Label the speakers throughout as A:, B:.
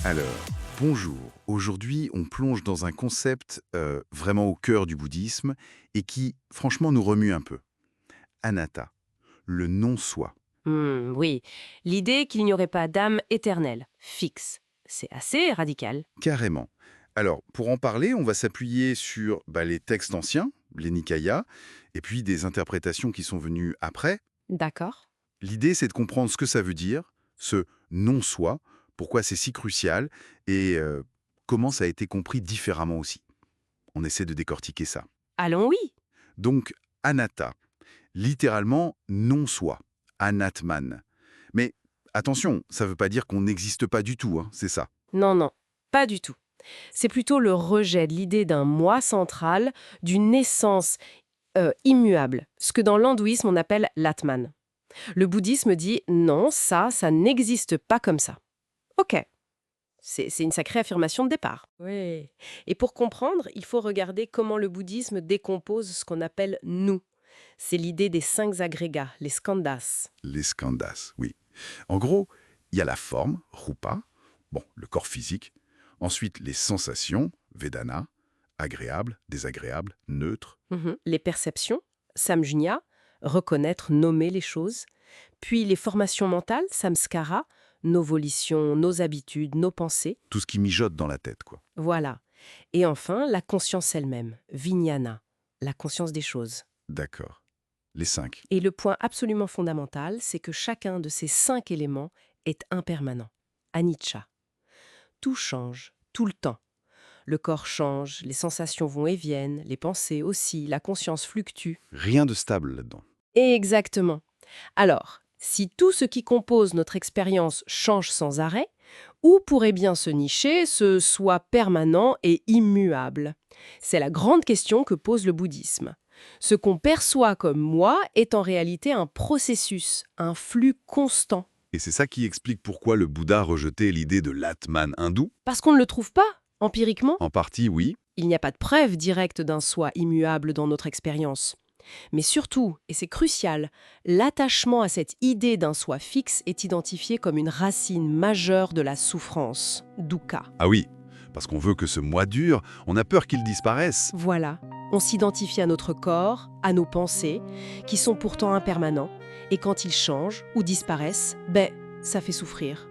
A: Alors, bonjour. Aujourd'hui, on plonge dans un concept vraiment au cœur du bouddhisme et qui, franchement, nous remue un peu. Anatta, le non-soi.
B: Oui, l'idée qu'il n'y aurait pas d'âme éternelle, fixe, c'est assez radical.
A: Carrément. Alors, pour en parler, on va s'appuyer sur les textes anciens, les Nikayas, et puis des interprétations qui sont venues après.
B: D'accord.
A: L'idée, c'est de comprendre ce que ça veut dire, ce non-soi, pourquoi c'est si crucial, et comment ça a été compris différemment aussi. On essaie de décortiquer ça.
B: Allons oui.
A: Donc, anatta, littéralement non-soi, anatman. Mais attention, ça ne veut pas dire qu'on n'existe pas du tout, hein, c'est ça.
B: Non, non, pas du tout. C'est plutôt le rejet de l'idée d'un moi central, d'une essence immuable, ce que dans l'hindouisme on appelle l'atman. Le bouddhisme dit non, ça n'existe pas comme ça. Ok, c'est une sacrée affirmation de départ. Oui. Et pour comprendre, il faut regarder comment le bouddhisme décompose ce qu'on appelle nous. C'est l'idée des 5 agrégats, les skandhas.
A: Les skandhas, oui. En gros, il y a la forme, rupa, bon, le corps physique. Ensuite, les sensations, vedana, agréables, désagréables, neutres.
B: Les perceptions, samjñā, reconnaître, nommer les choses. Puis les formations mentales, samskara, nos volitions, nos habitudes, nos pensées.
A: Tout ce qui mijote dans la tête, quoi.
B: Voilà. Et enfin, la conscience elle-même, vijnana, la conscience des choses.
A: D'accord. Les 5.
B: Et le point absolument fondamental, c'est que chacun de ces 5 éléments est impermanent, anicca. Tout change, tout le temps. Le corps change, les sensations vont et viennent, les pensées aussi, la conscience fluctue.
A: Rien de stable là-dedans.
B: Exactement. Alors, si tout ce qui compose notre expérience change sans arrêt, où pourrait bien se nicher ce soi permanent et immuable? C'est la grande question que pose le bouddhisme. Ce qu'on perçoit comme moi est en réalité un processus, un flux constant.
A: Et c'est ça qui explique pourquoi le Bouddha rejetait l'idée de l'Atman hindou.
B: Parce qu'on ne le trouve pas, empiriquement.
A: En partie, oui.
B: Il n'y a pas de preuve directe d'un soi immuable dans notre expérience. Mais surtout, et c'est crucial, l'attachement à cette idée d'un soi fixe est identifié comme une racine majeure de la souffrance, dukkha.
A: Ah oui, parce qu'on veut que ce moi dure, on a peur qu'il disparaisse.
B: Voilà, on s'identifie à notre corps, à nos pensées, qui sont pourtant impermanents, et quand ils changent ou disparaissent, ça fait souffrir.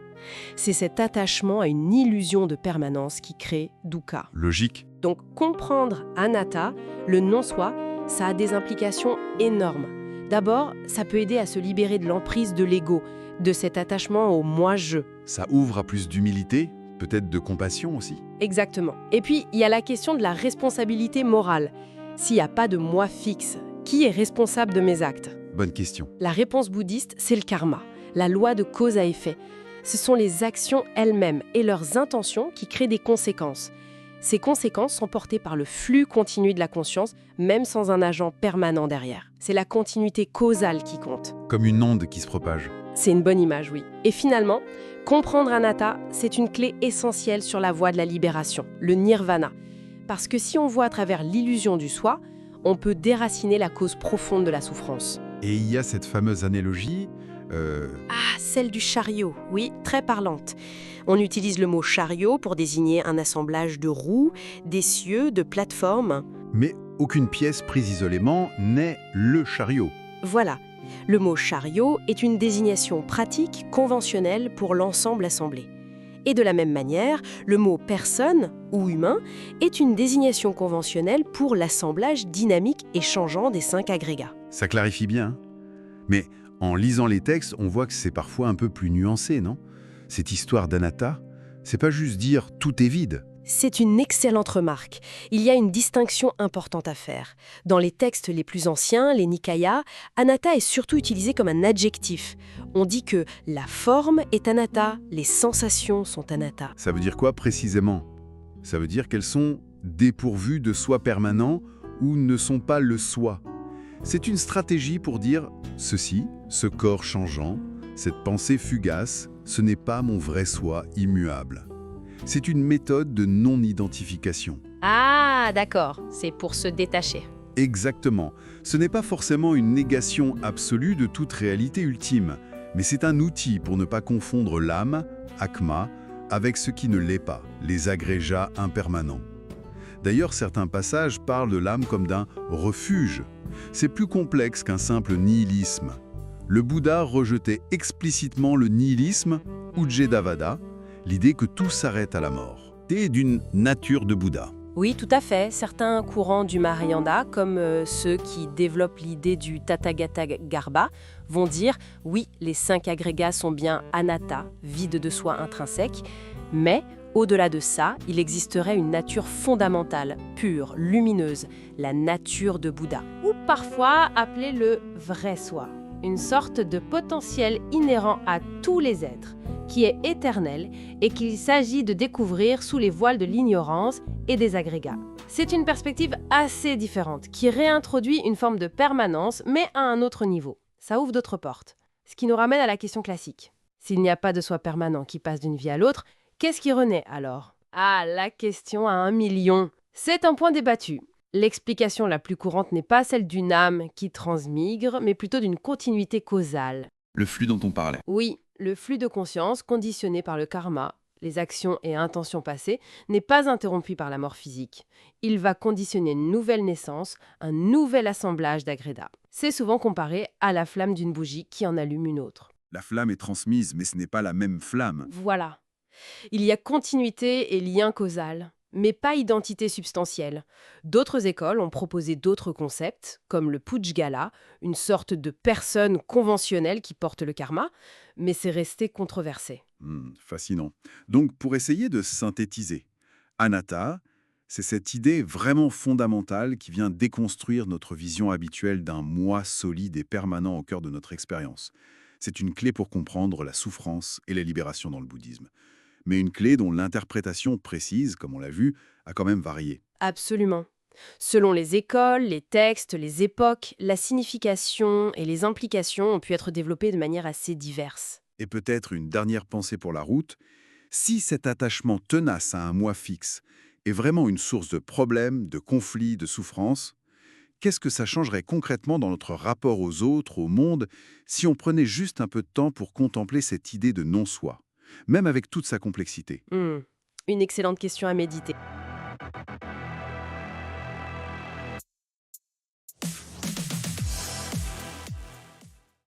B: C'est cet attachement à une illusion de permanence qui crée dukkha.
A: Logique.
B: Donc comprendre anatta, le non-soi, ça a des implications énormes. D'abord, ça peut aider à se libérer de l'emprise de l'ego, de cet attachement au moi-je.
A: Ça ouvre à plus d'humilité, peut-être de compassion aussi.
B: Exactement. Et puis, il y a la question de la responsabilité morale. S'il n'y a pas de moi fixe, qui est responsable de mes actes?
A: Bonne question.
B: La réponse bouddhiste, c'est le karma, la loi de cause à effet. Ce sont les actions elles-mêmes et leurs intentions qui créent des conséquences. Ces conséquences sont portées par le flux continu de la conscience, même sans un agent permanent derrière. C'est la continuité causale qui compte.
A: Comme une onde qui se propage.
B: C'est une bonne image, oui. Et finalement, comprendre anatta, c'est une clé essentielle sur la voie de la libération, le nirvana. Parce que si on voit à travers l'illusion du soi, on peut déraciner la cause profonde de la souffrance.
A: Et il y a cette fameuse analogie...
B: Ah, celle du chariot, oui, très parlante. On utilise le mot chariot pour désigner un assemblage de roues, d'essieux, de plateformes.
A: Mais aucune pièce prise isolément n'est le chariot.
B: Voilà, le mot chariot est une désignation pratique, conventionnelle pour l'ensemble assemblé. Et de la même manière, le mot personne ou humain est une désignation conventionnelle pour l'assemblage dynamique et changeant des 5 agrégats.
A: Ça clarifie bien. Hein. Mais en lisant les textes, on voit que c'est parfois un peu plus nuancé, non? Cette histoire d'anatta, c'est pas juste dire « tout est vide ».
B: C'est une excellente remarque. Il y a une distinction importante à faire. Dans les textes les plus anciens, les Nikayas, anatta est surtout utilisé comme un adjectif. On dit que la forme est anatta, les sensations sont anatta.
A: Ça veut dire quoi précisément? Ça veut dire qu'elles sont dépourvues de soi permanent ou ne sont pas le soi. C'est une stratégie pour dire « ceci, ce corps changeant, cette pensée fugace, ce n'est pas mon vrai soi immuable ». C'est une méthode de non-identification.
B: Ah, d'accord, c'est pour se détacher.
A: Exactement. Ce n'est pas forcément une négation absolue de toute réalité ultime, mais c'est un outil pour ne pas confondre l'âme, Akma, avec ce qui ne l'est pas, les agrégats impermanents. D'ailleurs, certains passages parlent de l'âme comme d'un refuge. C'est plus complexe qu'un simple nihilisme. Le Bouddha rejetait explicitement le nihilisme, Ujjedavada, l'idée que tout s'arrête à la mort. C'est d'une nature de Bouddha.
B: Oui, tout à fait. Certains courants du Mahayana, comme ceux qui développent l'idée du Tathagata Garbha, vont dire « oui, les 5 agrégats sont bien anatta, vides de soi intrinsèque, mais au-delà de ça, il existerait une nature fondamentale, pure, lumineuse, la nature de Bouddha, ou parfois appelée le vrai soi, une sorte de potentiel inhérent à tous les êtres, qui est éternel et qu'il s'agit de découvrir sous les voiles de l'ignorance et des agrégats. C'est une perspective assez différente, qui réintroduit une forme de permanence, mais à un autre niveau. Ça ouvre d'autres portes. Ce qui nous ramène à la question classique. S'il n'y a pas de soi permanent qui passe d'une vie à l'autre, qu'est-ce qui renaît alors? Ah, la question à 1 million. C'est un point débattu. L'explication la plus courante n'est pas celle d'une âme qui transmigre, mais plutôt d'une continuité causale.
C: Le flux dont on parlait.
B: Oui, le flux de conscience conditionné par le karma, les actions et intentions passées, n'est pas interrompu par la mort physique. Il va conditionner une nouvelle naissance, un nouvel assemblage d'agrégats. C'est souvent comparé à la flamme d'une bougie qui en allume une autre.
A: La flamme est transmise, mais ce n'est pas la même flamme.
B: Voilà. Il y a continuité et lien causal, mais pas identité substantielle. D'autres écoles ont proposé d'autres concepts, comme le Pujgala, une sorte de personne conventionnelle qui porte le karma, mais c'est resté controversé.
A: Fascinant. Donc, pour essayer de synthétiser, anatta, c'est cette idée vraiment fondamentale qui vient déconstruire notre vision habituelle d'un moi solide et permanent au cœur de notre expérience. C'est une clé pour comprendre la souffrance et la libération dans le bouddhisme. Mais une clé dont l'interprétation précise, comme on l'a vu, a quand même varié.
B: Absolument. Selon les écoles, les textes, les époques, la signification et les implications ont pu être développées de manière assez diverse.
A: Et peut-être une dernière pensée pour la route, si cet attachement tenace à un moi fixe est vraiment une source de problèmes, de conflits, de souffrances, qu'est-ce que ça changerait concrètement dans notre rapport aux autres, au monde, si on prenait juste un peu de temps pour contempler cette idée de non-soi, même avec toute sa complexité?
B: Une excellente question à méditer.